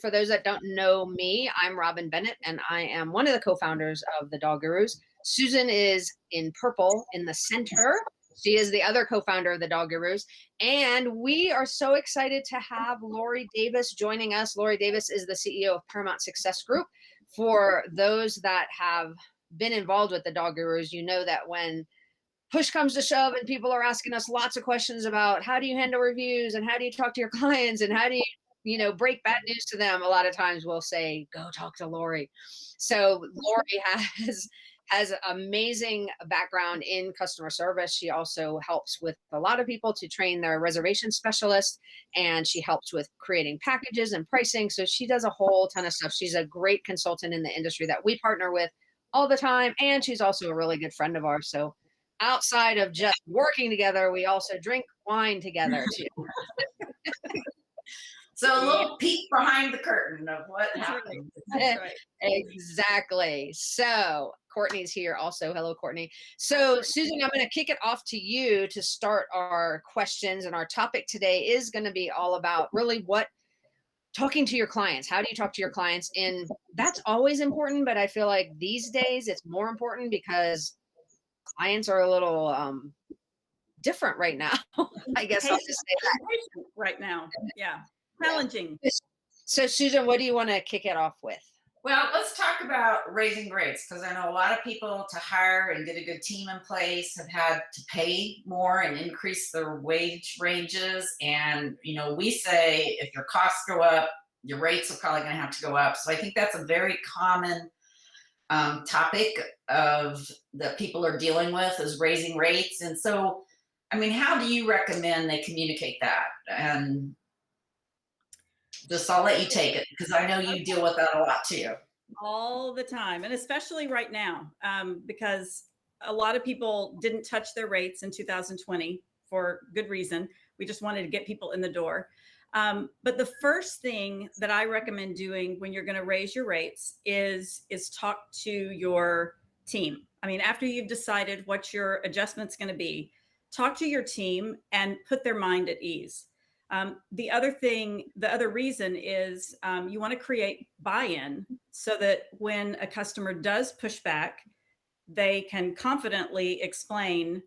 for those that don't know me, I'm Robin Bennett, and I am one of the co-founders of the Dog Gurus. Susan is in purple in the center. She is the other co-founder of the Dog Gurus. And we are so excited to have Lori Davis joining us. Lori Davis is the CEO of Paramount Success Group. For those that have been involved with the Dog Gurus, you know that when push comes to shove and people are asking us lots of questions about how do you handle reviews and how do you talk to your clients and how do you break bad news to them, a lot of times we'll say go talk to Lori. So Lori has amazing background in customer service. She also helps with a lot of people to train their reservation specialists, and she helps with creating packages and pricing. So she does a whole ton of stuff. She's a great consultant in the industry that we partner with all the time, and she's also a really good friend of ours. So outside of just working together, we also drink wine together too. So a little peek behind the curtain of what happens. That's right. Exactly. So Courtney's here also. Hello, Courtney. So Susan, I'm going to kick it off to you to start our questions. And our topic today is going to be all about really talking to your clients. How do you talk to your clients? And that's always important, but I feel like these days it's more important because clients are a little different right now. I guess I'll just say that. Right now. Yeah. Challenging. So Susan, what do you want to kick it off with? Well, let's talk about raising rates, because I know a lot of people to hire and get a good team in place have had to pay more and increase their wage ranges. And, we say if your costs go up, your rates are probably going to have to go up. So I think that's a very common topic that people are dealing with is raising rates. And so, how do you recommend they communicate that? And I'll let you take it, because I know you deal with that a lot too. All the time, and especially right now, because a lot of people didn't touch their rates in 2020 for good reason. We just wanted to get people in the door. But the first thing that I recommend doing when you're going to raise your rates is talk to your team. After you've decided what your adjustment's going to be, talk to your team and put their mind at ease. The other reason is you want to create buy-in so that when a customer does push back, they can confidently explain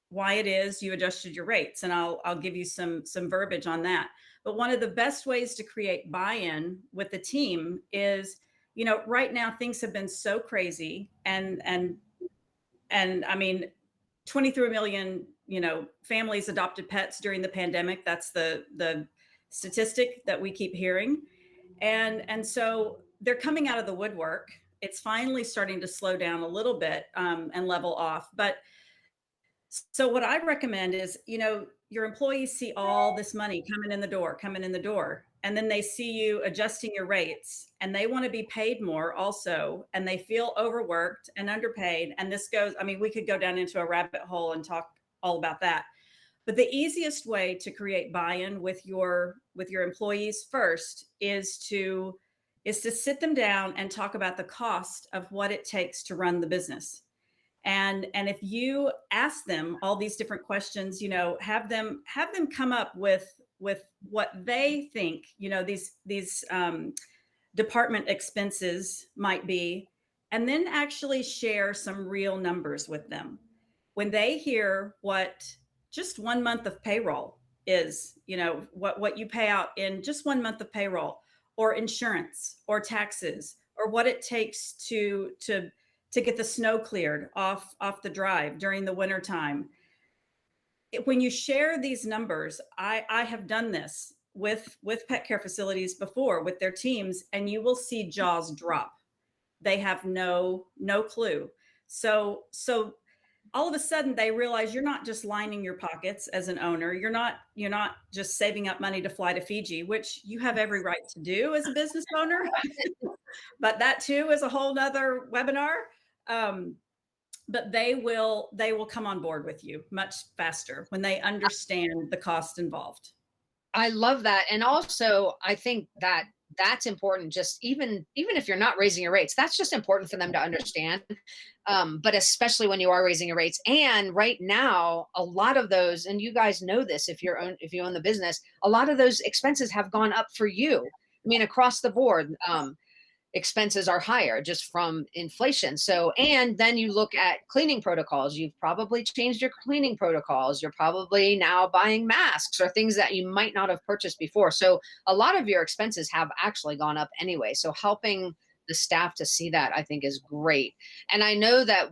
why it is you adjusted your rates. And I'll give you some verbiage on that. But one of the best ways to create buy-in with the team is, right now things have been so crazy and 23 million, families adopted pets during the pandemic. That's the statistic that we keep hearing. And so they're coming out of the woodwork. It's finally starting to slow down a little bit and level off. But so what I recommend is, your employees see all this money coming in the door, and then they see you adjusting your rates and they want to be paid more also. And they feel overworked and underpaid. And this goes, we could go down into a rabbit hole and talk all about that. But the easiest way to create buy-in with your employees first is to sit them down and talk about the cost of what it takes to run the business. And if you ask them all these different questions, have them come up with what they think, these department expenses might be, and then actually share some real numbers with them. When they hear what just 1 month of payroll is, what you pay out in just 1 month of payroll, or insurance or taxes, or what it takes to get the snow cleared off the drive during the winter time. When you share these numbers, I have done this with pet care facilities before with their teams, and you will see jaws drop. They have no clue. So all of a sudden they realize you're not just lining your pockets as an owner. You're not just saving up money to fly to Fiji, which you have every right to do as a business owner. But that too is a whole nother webinar. But they will come on board with you much faster when they understand the cost involved. I love that. And also I think that's important. Just even if you're not raising your rates, that's just important for them to understand. But especially when you are raising your rates. And right now, a lot of those, and you guys know this, if you own the business, a lot of those expenses have gone up for you. I mean, across the board, expenses are higher just from inflation. So, and then you look at cleaning protocols. You've probably changed your cleaning protocols. You're probably now buying masks or things that you might not have purchased before. So a lot of your expenses have actually gone up anyway. So helping the staff to see that, I think, is great. And I know that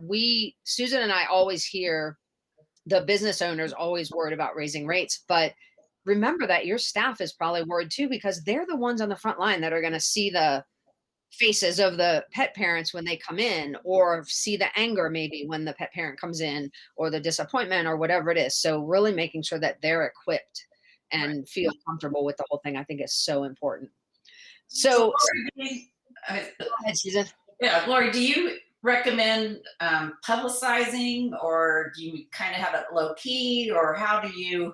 Susan and I always hear the business owners always worried about raising rates, but remember that your staff is probably worried too, because they're the ones on the front line that are going to see the faces of the pet parents when they come in, or see the anger maybe when the pet parent comes in, or the disappointment, or whatever it is. So really making sure that they're equipped and feel comfortable with the whole thing, I think, is so important. So Lori, go ahead, Susan. yeah, Lori, do you recommend publicizing, or do you kind of have it low key, or how do you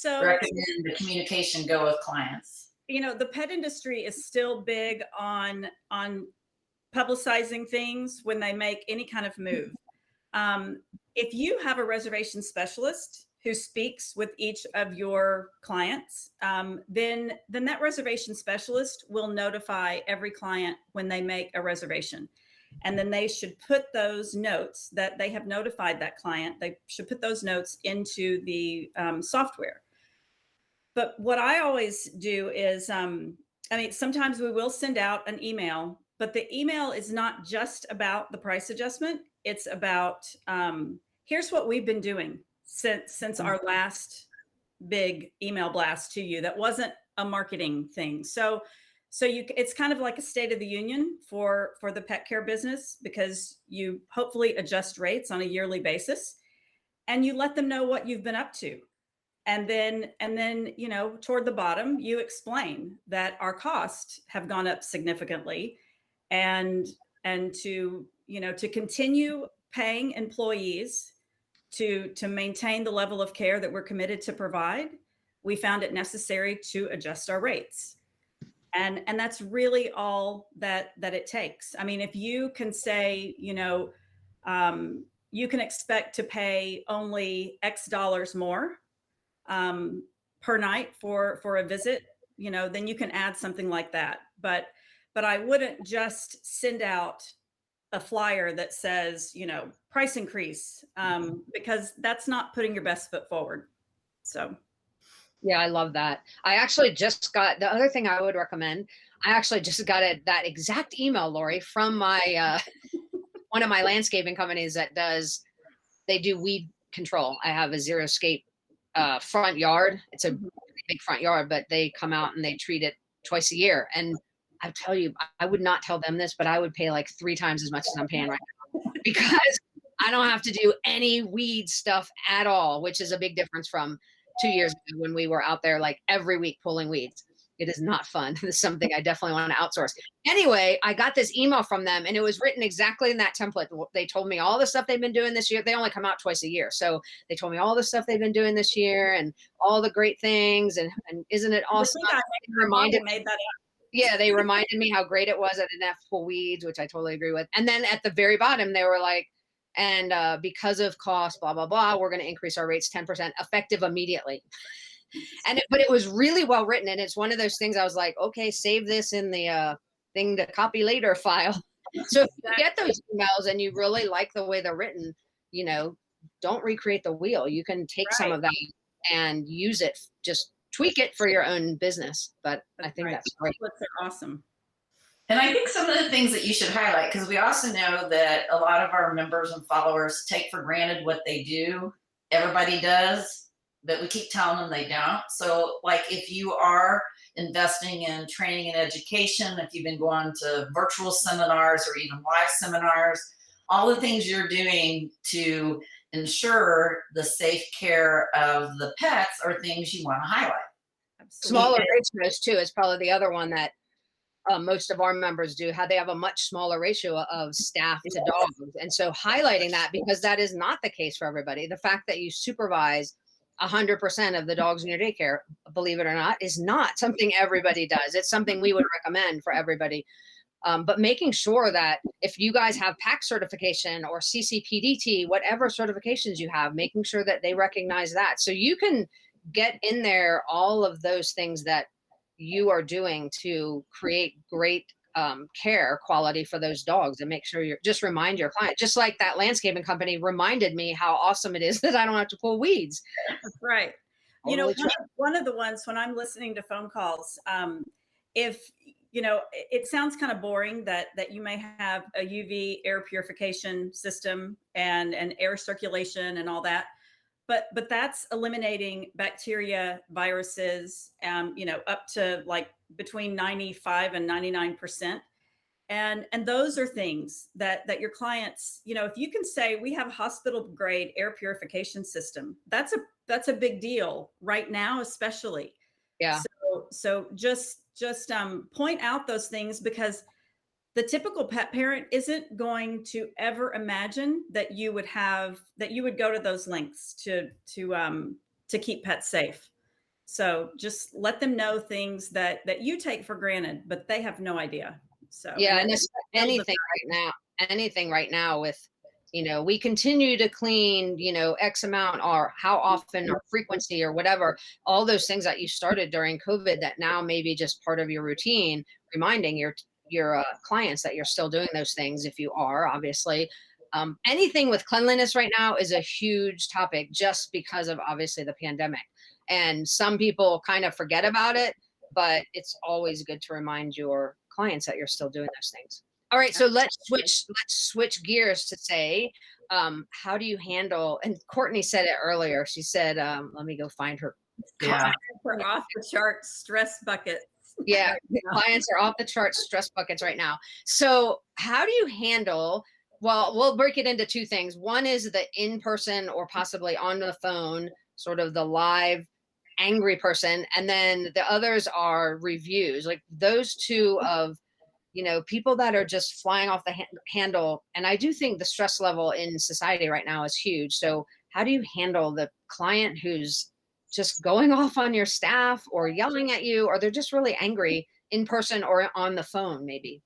recommend the communication go with clients? The pet industry is still big on publicizing things when they make any kind of move. If you have a reservation specialist who speaks with each of your clients, then that reservation specialist will notify every client when they make a reservation. And then they should put those notes that they have notified that client, they should put those notes into the software. But what I always do is, sometimes we will send out an email, but the email is not just about the price adjustment. It's about, here's what we've been doing since our last big email blast to you. That wasn't a marketing thing. So it's kind of like a state of the union for the pet care business, because you hopefully adjust rates on a yearly basis, and you let them know what you've been up to. And then, toward the bottom, you explain that our costs have gone up significantly, and to continue paying employees to maintain the level of care that we're committed to provide, we found it necessary to adjust our rates. And that's really all that it takes. I mean, if you can say, you can expect to pay only X dollars more per night for a visit, then you can add something like that. But I wouldn't just send out a flyer that says, price increase, because that's not putting your best foot forward. So. Yeah, I love that. I actually just got the other thing I would recommend. I actually just got that exact email, Lori, from my one of my landscaping companies they do weed control. I have a xeriscape front yard. It's a big front yard, but they come out and they treat it twice a year. And I tell you, I would not tell them this, but I would pay like 3 times as much as I'm paying right now, because I don't have to do any weed stuff at all, which is a big difference from 2 years ago when we were out there like every week pulling weeds. It is not fun. It's something I definitely want to outsource. Anyway, I got this email from them, and it was written exactly in that template. They told me all the stuff they've been doing this year. They only come out twice a year. So they told me all the stuff they've been doing this year and all the great things. And isn't it awesome? Yeah, they reminded me how great it was at enough pull weeds, which I totally agree with. And then at the very bottom, they were like, and because of cost, blah, blah, blah, we're going to increase our rates 10% effective immediately. But it was really well written. And it's one of those things I was like, okay, save this in the thing to copy later file. So if you get those emails and you really like the way they're written, don't recreate the wheel. You can take some of that and use it, just tweak it for your own business. But I think that's great. They're awesome. And I think some of the things that you should highlight, because we also know that a lot of our members and followers take for granted what they do. Everybody does, but we keep telling them they don't. So like if you are investing in training and education, if you've been going to virtual seminars or even live seminars, all the things you're doing to ensure the safe care of the pets are things you want to highlight. Absolutely. Smaller ratios too is probably the other one that most of our members do. How they have a much smaller ratio of staff to dogs. And so highlighting that, because that is not the case for everybody. The fact that you supervise 100% of the dogs in your daycare, believe it or not, is not something everybody does. It's something we would recommend for everybody. But making sure that if you guys have PAC certification or CCPDT, whatever certifications you have, making sure that they recognize that. So you can get in there all of those things that you are doing to create great care quality for those dogs, and make sure you're just remind your client, just like that landscaping company reminded me how awesome it is that I don't have to pull weeds. Right. You know, Totally true. one of the ones when I'm listening to phone calls, if you know, it sounds kind of boring that you may have a UV air purification system and air circulation and all that, but that's eliminating bacteria, viruses, you know, up to like between 95 and 99%. And those are things that your clients, you know, if you can say we have a hospital grade air purification system, that's a big deal right now, especially. Yeah. So just point out those things, because the typical pet parent isn't going to ever imagine that you would go to those lengths to keep pets safe. So just let them know things that you take for granted, but they have no idea. So, Yeah, and and it it's builds anything right now with, we continue to clean, X amount, or how often or frequency or whatever, all those things that you started during COVID that now may be just part of your routine, reminding your clients that you're still doing those things if you are, obviously. Anything with cleanliness right now is a huge topic just because of obviously the pandemic. And some people kind of forget about it, but it's always good to remind your clients that you're still doing those things. All right, so let's switch gears to say, how do you handle? And Courtney said it earlier. She said, let me go find her. Yeah. for off the chart stress buckets. Yeah, right the now. clients are off the charts stress buckets right now. So, how do you handle? Well, we'll break it into two things. One is the in person or possibly on the phone, sort of the live angry person, and then the others are reviews, like those two of people that are just flying off the handle. And I do think the stress level in society right now is huge. So, how do you handle the client who's just going off on your staff or yelling at you, or they're just really angry in person or on the phone, maybe?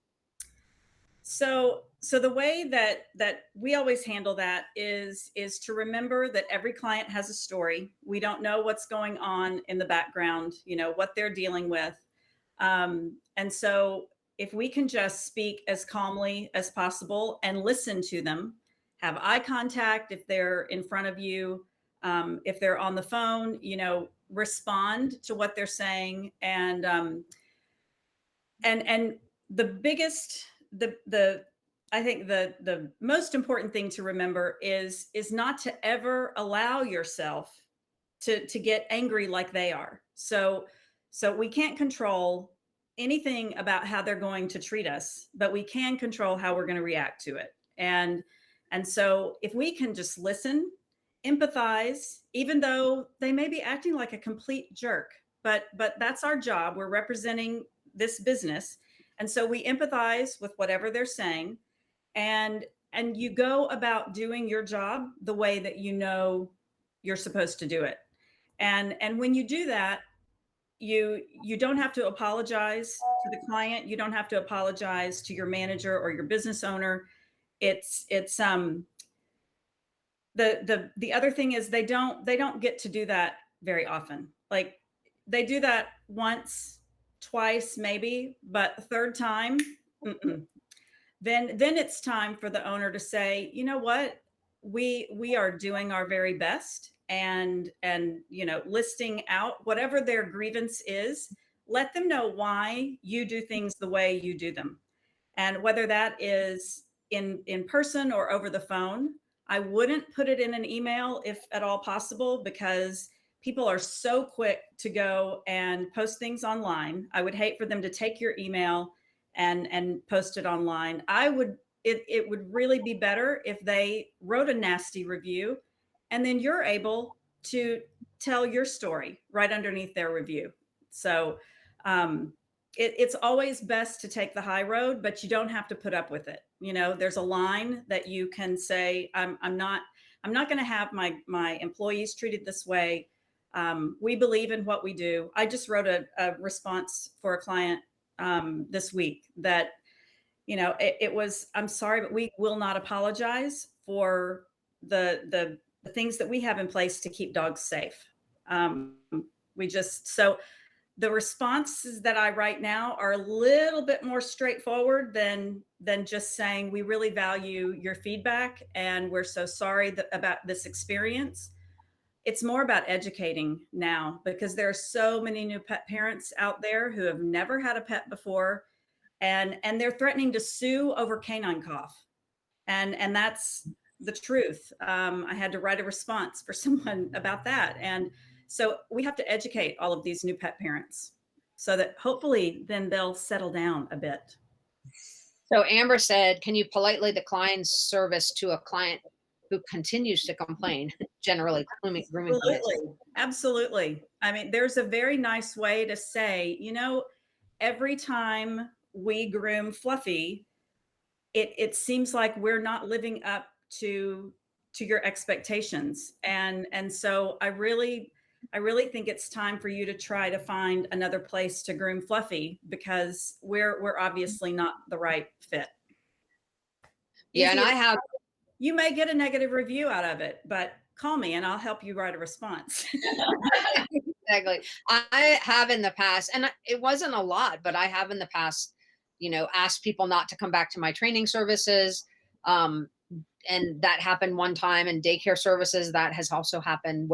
So the way that we always handle that is to remember that every client has a story. We don't know what's going on in the background, you know, what they're dealing with. And so if we can just speak as calmly as possible and listen to them, have eye contact if they're in front of you, if they're on the phone, you know, respond to what they're saying. And the biggest the I think the most important thing to remember is not to ever allow yourself to get angry like they are. So we can't control anything about how they're going to treat us, but we can control how we're going to react to it. And so if we can just listen, empathize, even though they may be acting like a complete jerk, but that's our job. We're representing this business. And so we empathize with whatever they're saying, and you go about doing your job the way that you know you're supposed to do it. And when you do that, you don't have to apologize to the client, you don't have to apologize to your manager or your business owner. It's the other thing is they don't get to do that very often. Like, they do that once, twice maybe, but the third time, mm-mm. Then it's time for the owner to say, you know what, we are doing our very best, and you know, listing out whatever their grievance is. Let them know why you do things the way you do them, and whether that is in person or over the phone. I wouldn't put it in an email if at all possible, because people are so quick to go and post things online. I would hate for them to take your email and post it online. It would really be better if they wrote a nasty review, and then you're able to tell your story right underneath their review. So it's always best to take the high road, but you don't have to put up with it. You know, there's a line that you can say, I'm not going to have my employees treated this way. We believe in what we do. I just wrote a response for a client this week that, you know, it was, I'm sorry, but we will not apologize for the things that we have in place to keep dogs safe. We just, so The responses that I write now are a little bit more straightforward than just saying, we really value your feedback and we're so sorry about this experience. It's more about educating now, because there are so many new pet parents out there who have never had a pet before, and they're threatening to sue over canine cough. And that's the truth. I had to write a response for someone about that. And so we have to educate all of these new pet parents so that hopefully then they'll settle down a bit. So Amber said, can you politely decline service to a client who continues to complain, generally grooming clients? Absolutely. Absolutely. I mean, there's a very nice way to say, every time we groom Fluffy, it seems like we're not living up to your expectations. And so I really think it's time for you to try to find another place to groom Fluffy, because we're obviously not the right fit. Yeah, and You may get a negative review out of it, but call me and I'll help you write a response. Exactly. I have in the past, and it wasn't a lot, but I have in the past, asked people not to come back to my training services. And that happened one time, and daycare services, that has also happened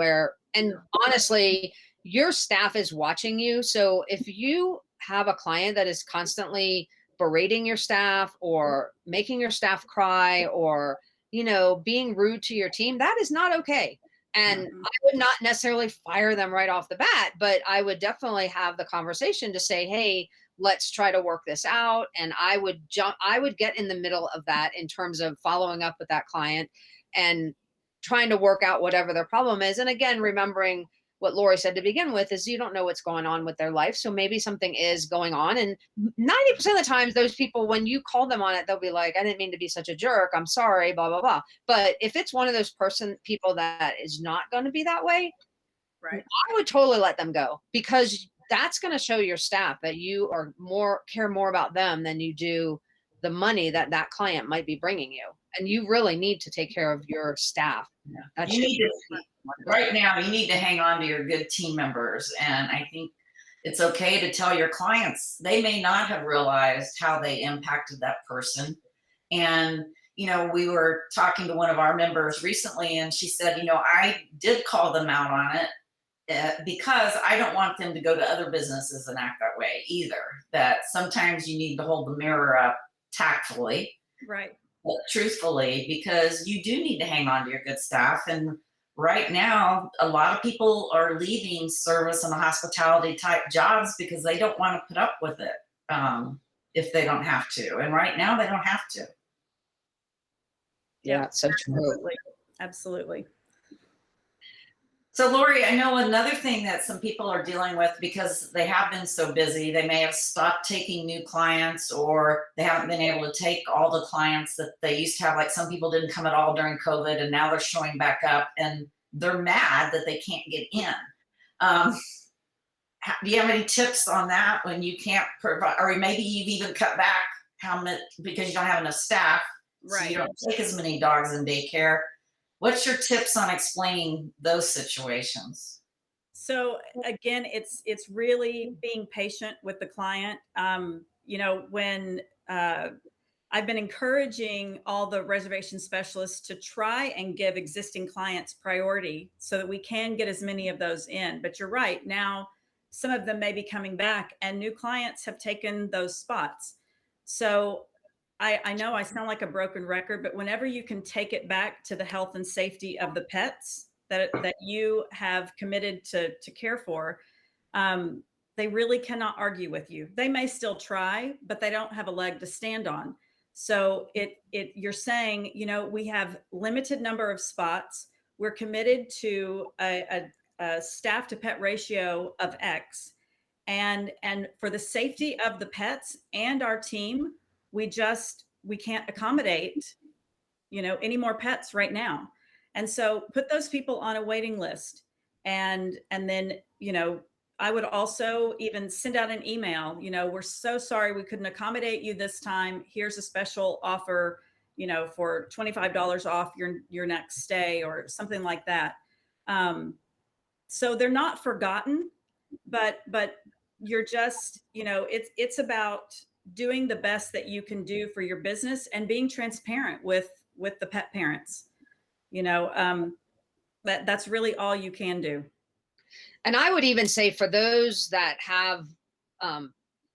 and honestly, your staff is watching you. So if you have a client that is constantly berating your staff or making your staff cry or, being rude to your team, that is not okay. And I would not necessarily fire them right off the bat, but I would definitely have the conversation to say, hey, let's try to work this out. And I would get in the middle of that in terms of following up with that client and trying to work out whatever their problem is. And again, remembering what Lori said to begin with, is you don't know what's going on with their life. So maybe something is going on. And 90% of the times, those people, when you call them on it, they'll be like, I didn't mean to be such a jerk. I'm sorry, blah, blah, blah. But if it's one of those people that is not going to be that way, right, I would totally let them go, because that's going to show your staff that you are care more about them than you do the money that client might be bringing you. And you really need to take care of your staff. Yeah. Right now, you need to hang on to your good team members. And I think it's okay to tell your clients, they may not have realized how they impacted that person. And, we were talking to one of our members recently, and she said, I did call them out on it because I don't want them to go to other businesses and act that way either. That sometimes you need to hold the mirror up tactfully, right, but truthfully, because you do need to hang on to your good staff. And right now, a lot of people are leaving service and hospitality type jobs because they don't want to put up with it if they don't have to. And right now, they don't have to. Yeah, so true. Absolutely. So Lori, I know another thing that some people are dealing with, because they have been so busy, they may have stopped taking new clients, or they haven't been able to take all the clients that they used to have. Like some people didn't come at all during COVID, and now they're showing back up and they're mad that they can't get in. Do you have any tips on that when you can't provide, or maybe you've even cut back how much because you don't have enough staff, right? So you don't take as many dogs in daycare. What's your tips on explaining those situations? So again, it's really being patient with the client. When I've been encouraging all the reservation specialists to try and give existing clients priority so that we can get as many of those in. But you're right, now some of them may be coming back and new clients have taken those spots. So I know I sound like a broken record, but whenever you can take it back to the health and safety of the pets that you have committed to care for, they really cannot argue with you. They may still try, but they don't have a leg to stand on. So you're saying, we have limited number of spots. We're committed to a staff to pet ratio of X, and for the safety of the pets and our team, we can't accommodate, any more pets right now. And so put those people on a waiting list. And then, I would also even send out an email, we're so sorry we couldn't accommodate you this time. Here's a special offer, for $25 off your next stay, or something like that. So they're not forgotten, but you're just, it's about doing the best that you can do for your business and being transparent with the pet parents. That's really all you can do. And I would even say for those that have,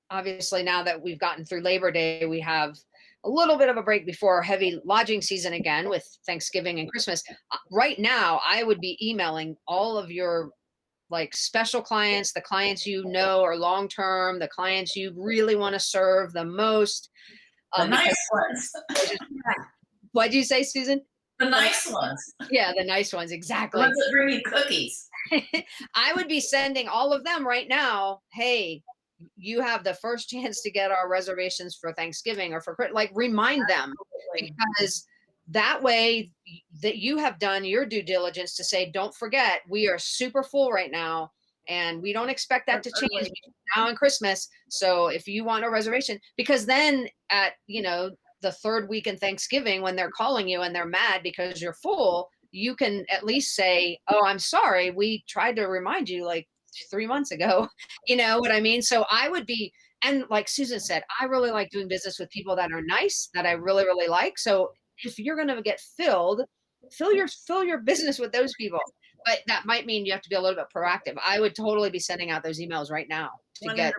obviously now that we've gotten through Labor Day, we have a little bit of a break before heavy lodging season again with Thanksgiving and Christmas. Right now, I would be emailing all of your like special clients, the clients are long term, the clients you really want to serve the most. The nice ones. What'd you say, Susan? The nice ones. Yeah, the nice ones, The exactly. ones that bring you cookies. I would be sending all of them right now. Hey, you have the first chance to get our reservations for Thanksgiving or for like remind them, because that way that you have done your due diligence to say, don't forget, we are super full right now and we don't expect that to change now in Christmas. So if you want a reservation, because then at, the third week in Thanksgiving, when they're calling you and they're mad because you're full, you can at least say, oh, I'm sorry, we tried to remind you like 3 months ago. You know what I mean? So I would be, and like Susan said, I really like doing business with people that are nice, that I really, really like. So if you're going to get filled, fill your business with those people. But that might mean you have to be a little bit proactive. I would totally be sending out those emails right now to 100%. get.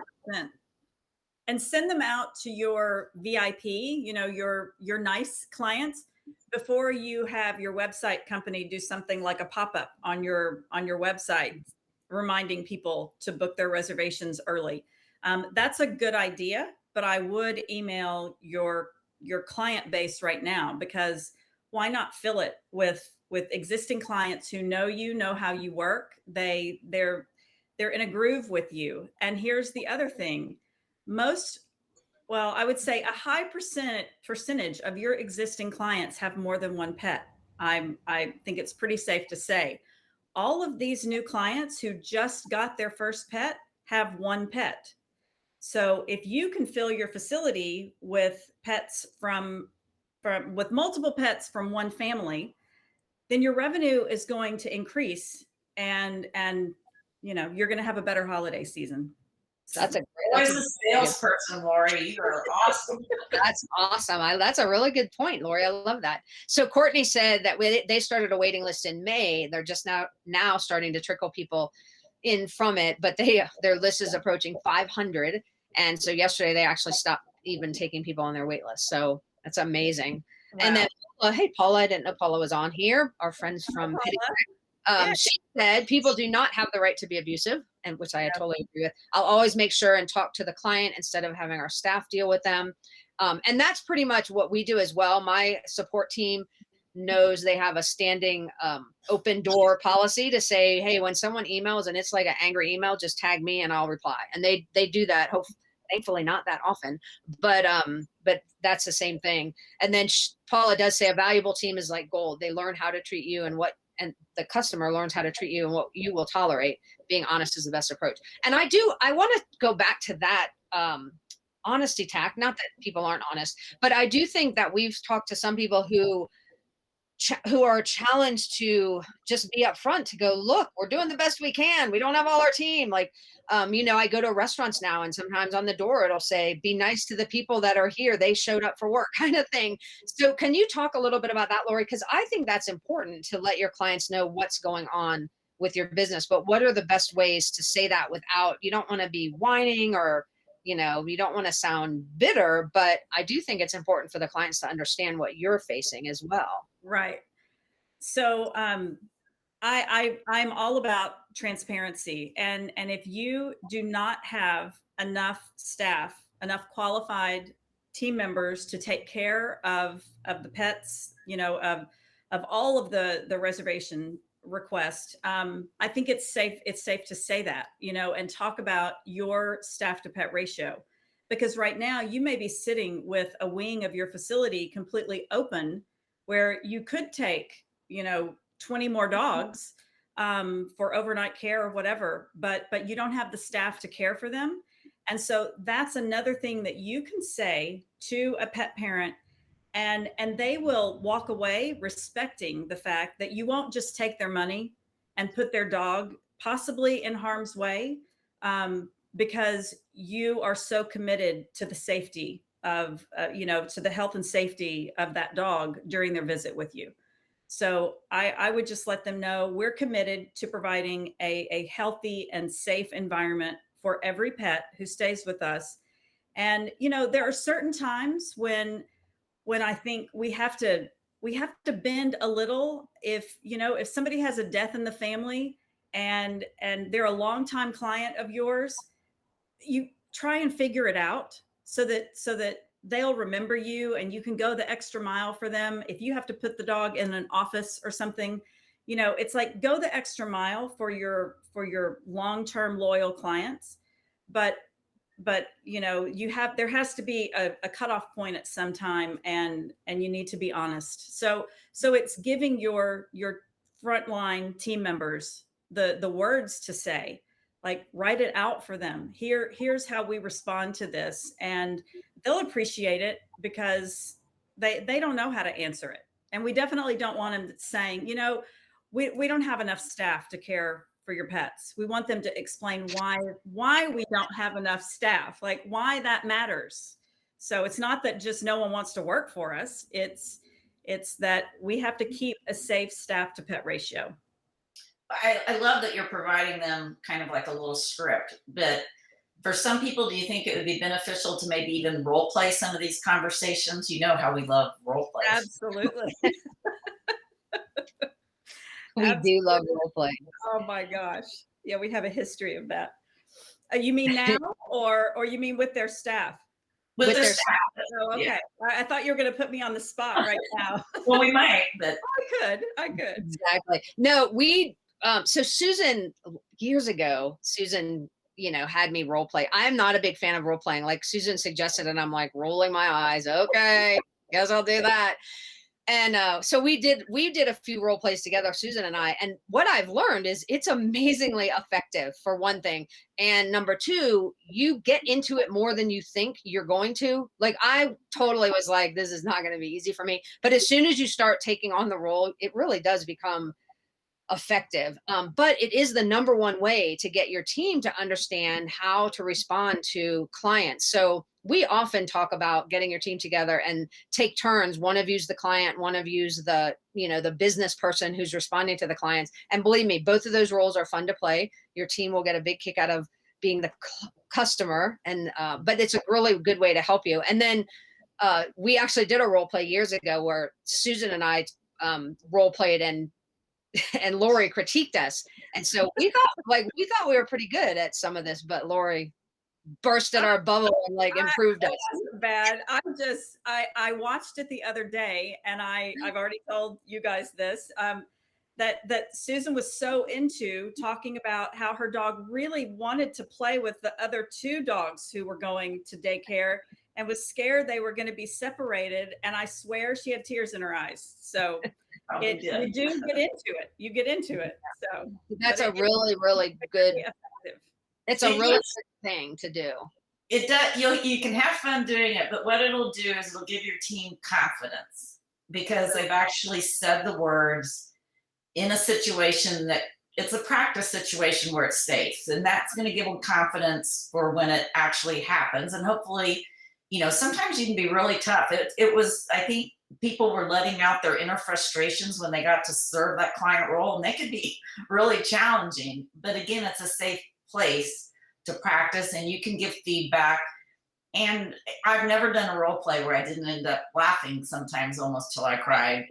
And send them out to your VIP, your nice clients, before you have your website company do something like a pop-up on your website, reminding people to book their reservations early. That's a good idea, but I would email your client base right now, because why not fill it with existing clients who know how you work. They're in a groove with you. And here's the other thing. I would say a high percentage of your existing clients have more than one pet. I think it's pretty safe to say all of these new clients who just got their first pet have one pet. So if you can fill your facility with pets with multiple pets from one family, then your revenue is going to increase, and you're going to have a better holiday season. So That's a salesperson, Lori. You are awesome. That's awesome. That's a really good point, Lori. I love that. So Courtney said that they started a waiting list in May. They're just now starting to trickle people in from it, but their list is approaching 500. And so yesterday they actually stopped even taking people on their wait list. So that's amazing. Wow. And then Paula, I didn't know Paula was on here. Our friends from she said people do not have the right to be abusive, and which I totally agree with. I'll always make sure and talk to the client instead of having our staff deal with them. And that's pretty much what we do as well. My support team knows they have a standing open door policy to say, hey, when someone emails and it's like an angry email, just tag me and I'll reply. And they do that. Thankfully not that often, but that's the same thing. And then Paula does say a valuable team is like gold. They learn how to treat you and the customer learns how to treat you and what you will tolerate. Being honest is the best approach. And I want to go back to that honesty tack. Not that people aren't honest, but I do think that we've talked to some people who are challenged to just be upfront, to go, look, we're doing the best we can. We don't have all our team. Like, I go to restaurants now and sometimes on the door, it'll say, be nice to the people that are here. They showed up for work, kind of thing. So can you talk a little bit about that, Lori? Because I think that's important to let your clients know what's going on with your business, but what are the best ways to say that without, you don't want to be whining or, you don't want to sound bitter, but I do think it's important for the clients to understand what you're facing as well. Right. So I'm all about transparency, and if you do not have enough staff, enough qualified team members to take care of the pets, of all of the reservation request, I think it's safe to say that, and talk about your staff to pet ratio, because right now you may be sitting with a wing of your facility completely open where you could take 20 more dogs for overnight care or whatever, but you don't have the staff to care for them. And so that's another thing that you can say to a pet parent, and they will walk away respecting the fact that you won't just take their money and put their dog possibly in harm's way. because you are so committed to the safety of, to the health and safety of that dog during their visit with you. So I would just let them know we're committed to providing a healthy and safe environment for every pet who stays with us. And, there are certain times when I think we have to bend a little. If somebody has a death in the family and they're a longtime client of yours, you try and figure it out so that they'll remember you and you can go the extra mile for them. If you have to put the dog in an office or something, it's like go the extra mile for your long-term loyal clients. But there has to be a cutoff point at some time, and you need to be honest. So it's giving your frontline team members the words to say, like write it out for them. Here's how we respond to this, and they'll appreciate it because they don't know how to answer it. And we definitely don't want them saying, we don't have enough staff to care for your pets. We want them to explain why we don't have enough staff, like why that matters. So it's not that just no one wants to work for us. It's that we have to keep a safe staff to pet ratio. I love that you're providing them kind of like a little script, but for some people, do you think it would be beneficial to maybe even role play some of these conversations? You know how we love role plays. Absolutely. We do love role play. Oh my gosh. Yeah, we have a history of that. You mean now or you mean with their staff? With their staff. Oh, okay. Yeah. I thought you were going to put me on the spot right now. Well, we might, but I could. Exactly. No, so Susan, years ago, Susan, had me role play. I am not a big fan of role playing. Like Susan suggested, and I'm like rolling my eyes. Okay, guess I'll do that. And so we did a few role plays together, Susan and I. And what I've learned is it's amazingly effective, for one thing. And number two, you get into it more than you think you're going to. Like I totally was like, this is not going to be easy for me. But as soon as you start taking on the role, it really does become effective. But it is the number one way to get your team to understand how to respond to clients. So we often talk about getting your team together and take turns. One of you's the client, one of you's the business person who's responding to the clients. And believe me, both of those roles are fun to play. Your team will get a big kick out of being the customer, but it's a really good way to help you. And then we actually did a role play years ago where Susan and I role played, and Lori critiqued us. And so we thought we were pretty good at some of this, but Lori burst in our bubble and improved us. Bad. I watched it the other day, and I've already told you guys this, that Susan was so into talking about how her dog really wanted to play with the other two dogs who were going to daycare and was scared they were going to be separated. And I swear she had tears in her eyes. So you do get into it. You get into it. So that's a really, really good. It's a really good thing to do. It does. You can have fun doing it, but what it'll do is it'll give your team confidence because they've actually said the words in a situation that it's a practice situation where it's safe, and that's going to give them confidence for when it actually happens. And hopefully, sometimes you can be really tough. It was, I think, people were letting out their inner frustrations when they got to serve that client role, and they could be really challenging. But again, it's a safe place to practice, and you can give feedback. And I've never done a role play where I didn't end up laughing sometimes almost till I cried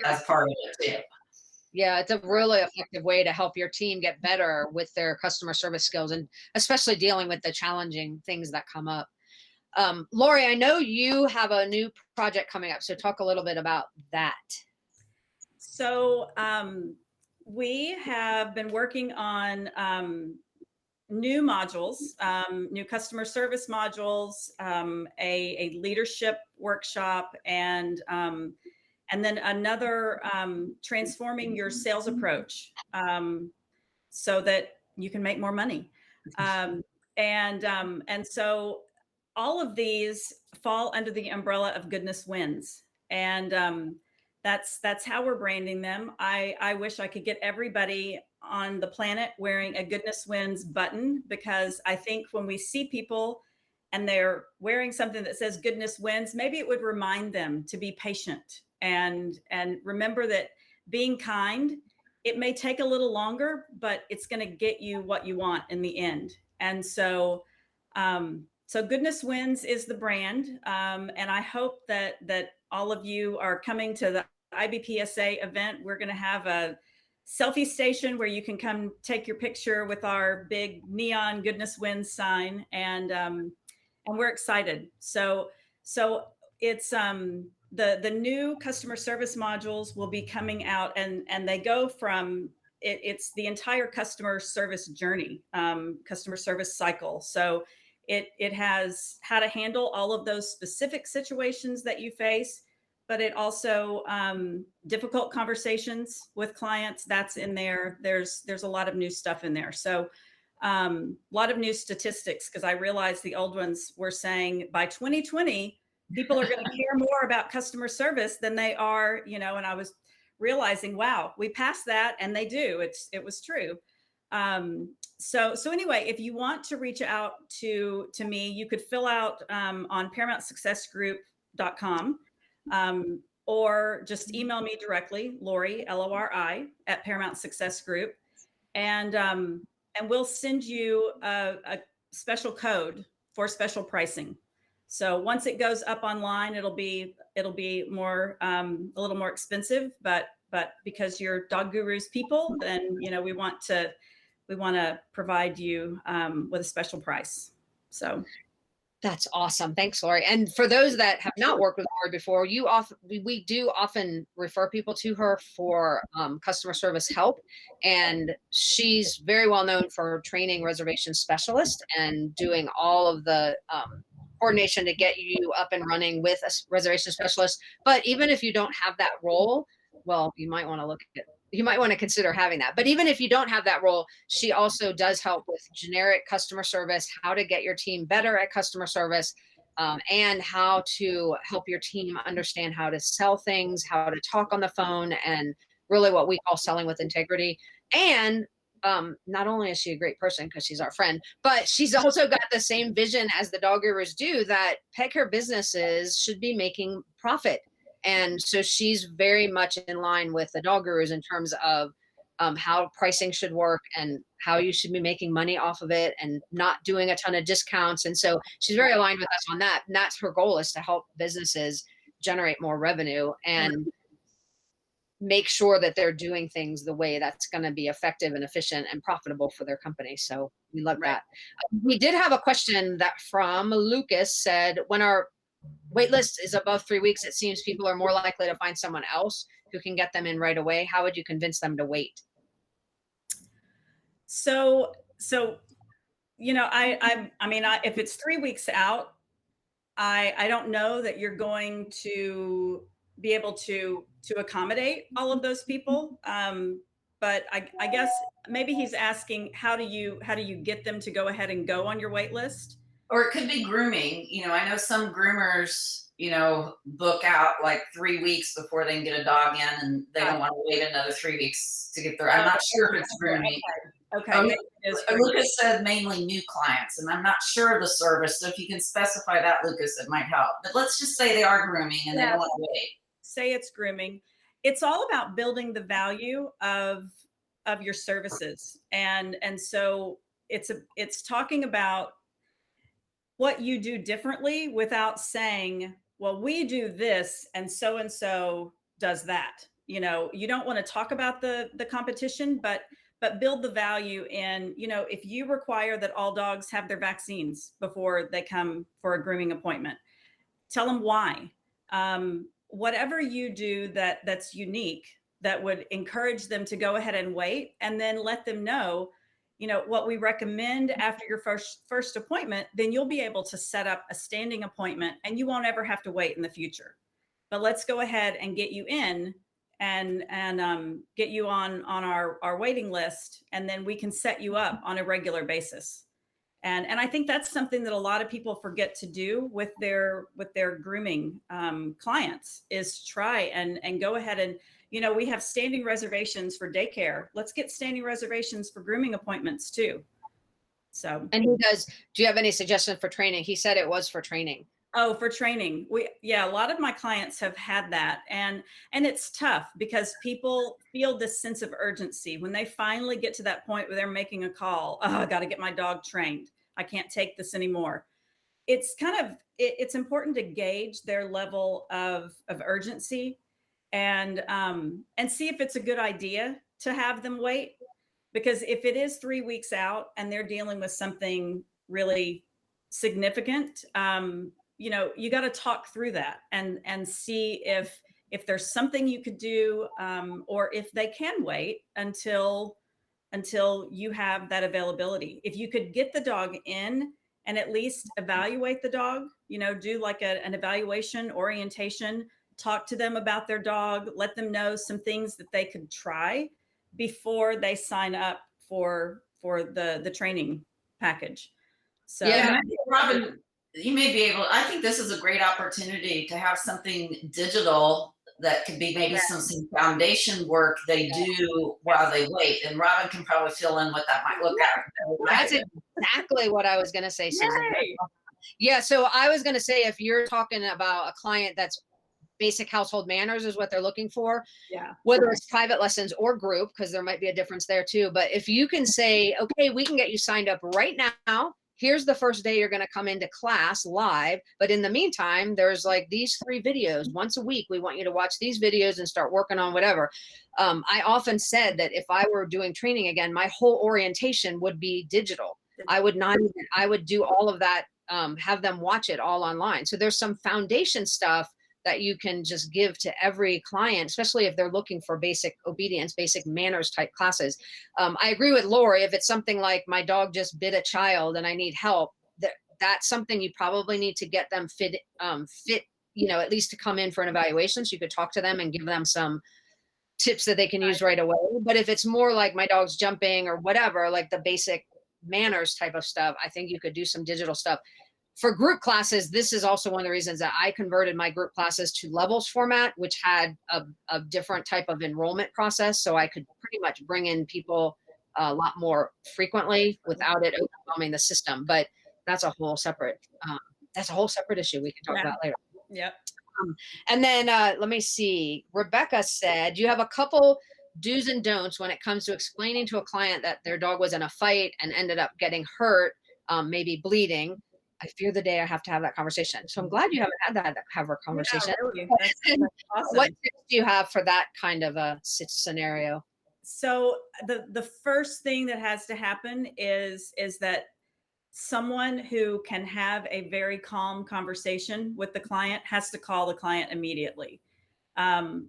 as part of it too. Yeah, it's a really effective way to help your team get better with their customer service skills, and especially dealing with the challenging things that come up. Lori, I know you have a new project coming up, so talk a little bit about that. So we have been working on new modules, new customer service modules, a leadership workshop, and then another transforming your sales approach so that you can make more money. And so all of these fall under the umbrella of Goodness Wins. And that's how we're branding them. I wish I could get everybody on the planet wearing a Goodness Wins button, because I think when we see people and they're wearing something that says Goodness Wins, maybe it would remind them to be patient and remember that being kind, it may take a little longer, but it's going to get you what you want in the end. And so Goodness Wins is the brand. And I hope that all of you are coming to the IBPSA event. We're going to have a selfie station where you can come take your picture with our big neon Goodness Wins sign, and we're excited. So it's the new customer service modules will be coming out, and they go from it's the entire customer service journey, customer service cycle. So it has how to handle all of those specific situations that you face, but it also difficult conversations with clients, that's in there. There's a lot of new stuff in there. So a lot of new statistics, because I realized the old ones were saying by 2020, people are going to care more about customer service than they are, and I was realizing, wow, we passed that, and they do. It was true. So anyway, if you want to reach out to me, you could fill out on ParamountSuccessGroup.com, or just email me directly, Lori, Lori, at Paramount Success Group, and we'll send you a special code for special pricing. So once it goes up online, it'll be more a little more expensive, but because you're Dog Gurus people, then we want to provide you with a special price. So that's awesome. Thanks, Lori. And for those that have not worked with Lori before, we do often refer people to her for customer service help. And she's very well known for training reservation specialists and doing all of the coordination to get you up and running with a reservation specialist. But even if you don't have that role, well, you might want to consider having that. But even if you don't have that role, she also does help with generic customer service, how to get your team better at customer service, and how to help your team understand how to sell things, how to talk on the phone, and really what we call selling with integrity. And not only is she a great person because she's our friend, but she's also got the same vision as the Dog Gurus do, that pet care businesses should be making profit. And so she's very much in line with the Dog Gurus in terms of how pricing should work and how you should be making money off of it and not doing a ton of discounts. And so she's very aligned with us on that. And that's her goal, is to help businesses generate more revenue and make sure that they're doing things the way that's going to be effective and efficient and profitable for their company. So we love that. We did have a question that from Lucas said, when our wait list is above 3 weeks, it seems people are more likely to find someone else who can get them in right away. How would you convince them to wait? So if it's 3 weeks out, I don't know that you're going to be able to accommodate all of those people. But I guess maybe he's asking, how do you get them to go ahead and go on your wait list? Or it could be grooming. I know some groomers, book out like 3 weeks before they can get a dog in, and they don't want to wait another 3 weeks to get there. I'm not sure if it's grooming. Okay. Lucas said mainly new clients, and I'm not sure of the service. So if you can specify that, Lucas, it might help. But let's just say they are grooming and they don't want to wait. Say it's grooming. It's all about building the value of your services, and so it's talking about what you do differently without saying, well, we do this and so does that. You don't want to talk about the competition, but build the value in, if you require that all dogs have their vaccines before they come for a grooming appointment, tell them why. Whatever you do that's unique, that would encourage them to go ahead and wait, and then let them know, what we recommend after your first appointment, then you'll be able to set up a standing appointment and you won't ever have to wait in the future. But let's go ahead and get you in and get you on our waiting list, and then we can set you up on a regular basis. And I think that's something that a lot of people forget to do with their grooming clients, is try and go ahead and, we have standing reservations for daycare. Let's get standing reservations for grooming appointments too. So. And do you have any suggestions for training? He said it was for training. Oh, for training. A lot of my clients have had that. And it's tough because people feel this sense of urgency when they finally get to that point where they're making a call. Oh, I got to get my dog trained. I can't take this anymore. It's it's important to gauge their level of urgency and see if it's a good idea to have them wait. Because if it is 3 weeks out and they're dealing with something really significant, you got to talk through that and see if there's something you could do, or if they can wait until you have that availability. If you could get the dog in and at least evaluate the dog, do like an evaluation orientation, talk to them about their dog, let them know some things that they could try before they sign up for the training package. So yeah, and I think, Robin, you may be able, I think this is a great opportunity to have something digital that could be maybe some foundation work they do while they wait. And Robin can probably fill in what that might look like. That's exactly what I was going to say, Susan. Yay. Yeah. So I was going to say, if you're talking about a client that's basic household manners is what they're looking for, whether it's private lessons or group, because there might be a difference there too. But if you can say, okay, we can get you signed up right now. Here's the first day you're going to come into class live. But in the meantime, there's like these 3 videos once a week. We want you to watch these videos and start working on whatever. I often said that if I were doing training again, my whole orientation would be digital. I would do all of that, have them watch it all online. So there's some foundation stuff that you can just give to every client, especially if they're looking for basic obedience, basic manners type classes. I agree with Lori. If it's something like my dog just bit a child and I need help, that's something you probably need to get them fit, at least to come in for an evaluation. So you could talk to them and give them some tips that they can use right away. But if it's more like my dog's jumping or whatever, like the basic manners type of stuff, I think you could do some digital stuff. For group classes, this is also one of the reasons that I converted my group classes to levels format, which had a different type of enrollment process. So I could pretty much bring in people a lot more frequently without it overwhelming the system. But that's a whole separate issue we can talk about later. Yep. And then let me see. Rebecca said, you have a couple do's and don'ts when it comes to explaining to a client that their dog was in a fight and ended up getting hurt, maybe bleeding. I fear the day I have to have that conversation. So I'm glad you haven't had that conversation. Yeah, really. That's awesome. What tips do you have for that kind of a scenario? So the first thing that has to happen is that someone who can have a very calm conversation with the client has to call the client immediately. If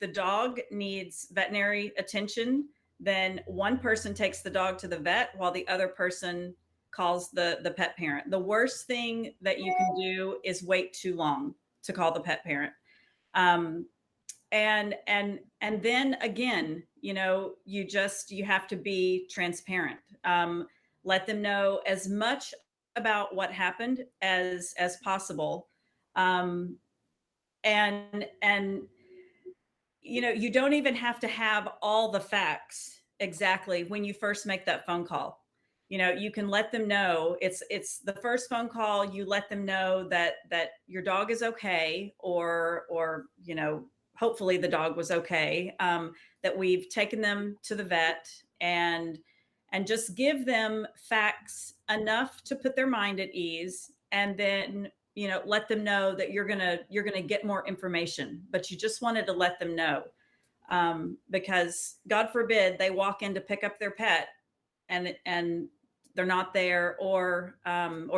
the dog needs veterinary attention, then one person takes the dog to the vet while the other person calls the pet parent. The worst thing that you can do is wait too long to call the pet parent. And then again, you have to be transparent. Let them know as much about what happened as possible. And you don't even have to have all the facts exactly when you first make that phone call. You can let them know it's the first phone call. You let them know that your dog is okay, or hopefully the dog was okay, that we've taken them to the vet, and just give them facts enough to put their mind at ease. And then, let them know that you're going to get more information, but you just wanted to let them know, because God forbid they walk in to pick up their pet and they're not there, or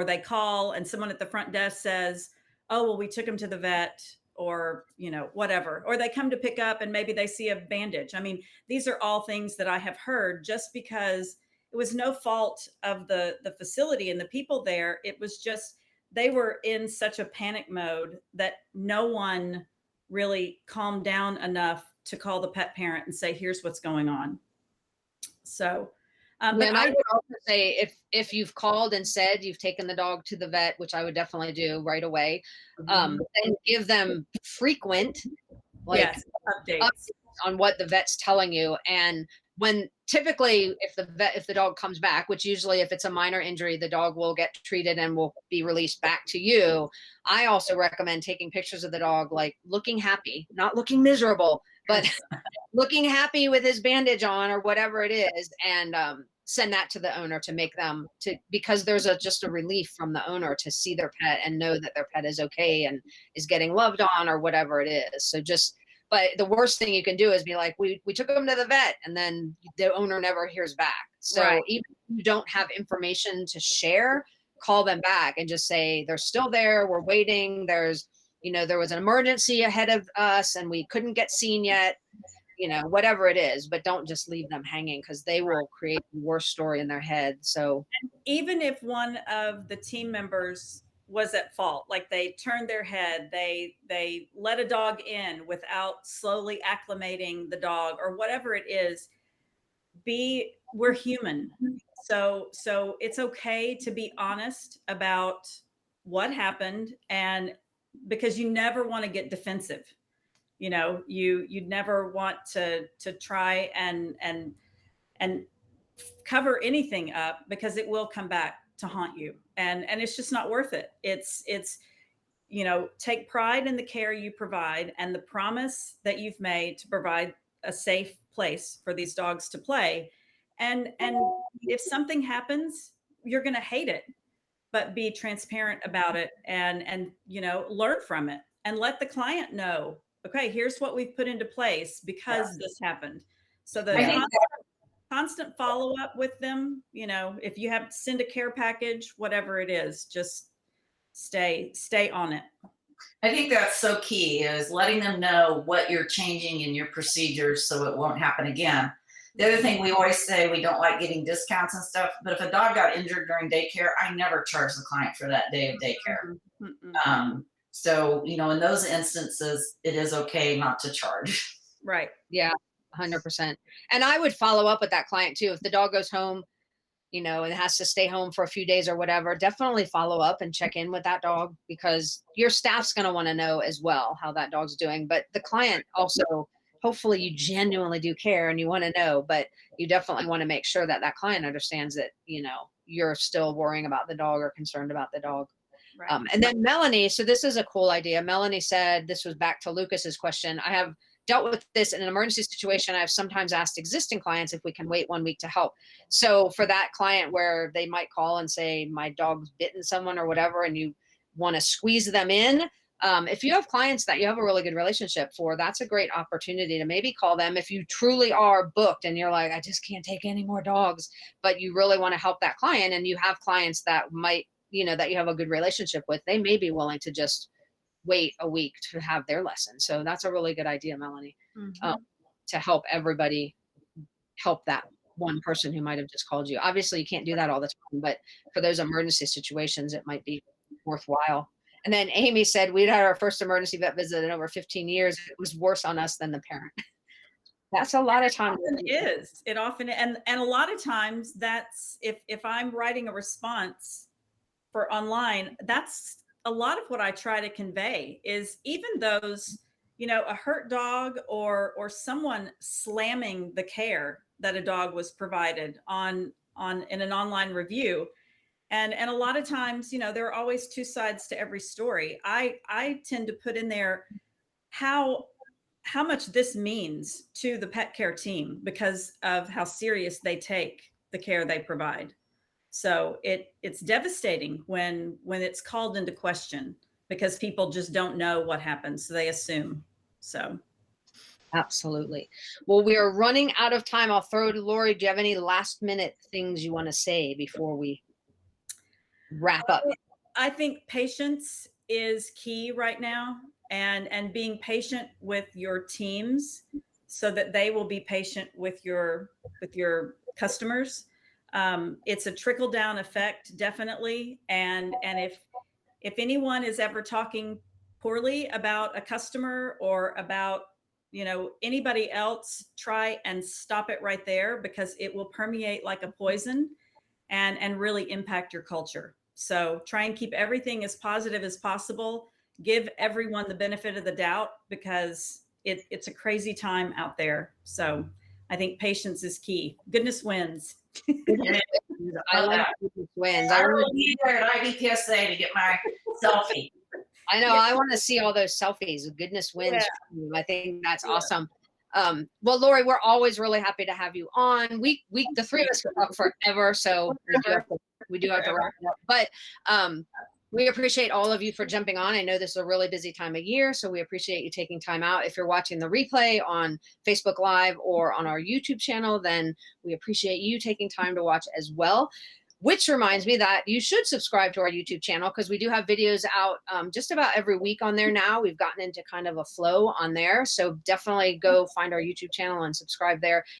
they call and someone at the front desk says, oh, well, we took him to the vet, or, whatever, or they come to pick up and maybe they see a bandage. I mean, these are all things that I have heard just because it was no fault of the facility and the people there. It was just, they were in such a panic mode that no one really calmed down enough to call the pet parent and say, here's what's going on. So But And I would also say if you've called and said you've taken the dog to the vet, which I would definitely do right away, then give them frequent, like, yes, updates updates. on what the vet's telling you. And when typically if the dog comes back, which usually if it's a minor injury, the dog will get treated and will be released back to you. I also recommend taking pictures of the dog, like looking happy, not looking miserable, but looking happy with his bandage on or whatever it is, and send that to the owner to make them to, because there's just a relief from the owner to see their pet and know that their pet is okay and is getting loved on or whatever it is. So just, but the worst thing you can do is be like, we took him to the vet, and then the owner never hears back. So Right. even if you don't have information to share, call them back and just say, they're still there, we're waiting, there's, there was an emergency ahead of us and we couldn't get seen yet, whatever it is, but don't just leave them hanging, because they will create the worst story in their head. So Even if one of the team members was at fault, like they turned their head, they let a dog in without slowly acclimating the dog or whatever it is, we're human. So it's okay to be honest about what happened, and because you never want to get defensive. You'd never want to try and cover anything up, because it will come back to haunt you, and it's just not worth it. It's take pride in the care you provide and the promise that you've made to provide a safe place for these dogs to play. And if something happens, you're going to hate it, but be transparent about it, and learn from it, and let the client know, okay, here's what we've put into place because this happened. So the I think constant follow up with them, if you have to send a care package, whatever it is, just stay on it. I think that's so key, is letting them know what you're changing in your procedures so it won't happen again. The other thing we always say, we don't like getting discounts and stuff, but if a dog got injured during daycare, I never charge the client for that day of daycare. So, in those instances, it is okay not to charge. Right. yeah, 100%. And I would follow up with that client too. If the dog goes home, and has to stay home for a few days or whatever, definitely follow up and check in with that dog, because your staff's going to want to know as well how that dog's doing. But the client also, hopefully you genuinely do care and you want to know, but you definitely want to make sure that that client understands that, you're still worrying about the dog or concerned about the dog. Right. And then Melanie, so this is a cool idea. Melanie said, this was back to Lucas's question. I have dealt with this in an emergency situation. I've sometimes asked existing clients if we can wait 1 week to help. So for that client where they might call and say, my dog's bitten someone or whatever, and you want to squeeze them in, if you have clients that you have a really good relationship for, that's a great opportunity to maybe call them if you truly are booked and you're like, I just can't take any more dogs, but you really want to help that client, and you have clients that might, that you have a good relationship with, they may be willing to just wait a week to have their lesson. So that's a really good idea, Melanie, to help everybody, help that one person who might have just called you. Obviously you can't do that all the time, but for those emergency situations, it might be worthwhile. And then Amy said, we'd had our first emergency vet visit in over 15 years. It was worse on us than the parent. That's a lot of times. It often, and a lot of times that's, if I'm writing a response for online, that's a lot of what I try to convey, is even those, a hurt dog or someone slamming the care that a dog was provided in an online review. And a lot of times, there are always two sides to every story. I tend to put in there how much this means to the pet care team because of how serious they take the care they provide. So it's devastating when it's called into question, because people just don't know what happens, so they assume. So absolutely. Well, we are running out of time. I'll throw to Lori. Do you have any last minute things you want to say before we wrap up? I think patience is key right now, and being patient with your teams so that they will be patient with your customers. It's a trickle down effect, definitely. And if anyone is ever talking poorly about a customer or about, you know, anybody else, try and stop it right there, because it will permeate like a poison and really impact your culture. So try and keep everything as positive as possible. Give everyone the benefit of the doubt, because it's a crazy time out there. So I think patience is key. Goodness wins. I Love like that. goodness wins. I will be there at IBPSA to get my selfie. I know. I want to see all those selfies. Goodness wins. Yeah. I think that's Yeah. awesome. Well, Lori, we're always really happy to have you on. The three of us could talk forever, so we do have to wrap it up. But we appreciate all of you for jumping on. I know this is a really busy time of year, so we appreciate you taking time out. If you're watching the replay on Facebook Live or on our YouTube channel, then we appreciate you taking time to watch as well. Which reminds me that you should subscribe to our YouTube channel, because we do have videos out just about every week on there now. We've gotten into kind of a flow on there. So definitely go find our YouTube channel and subscribe there.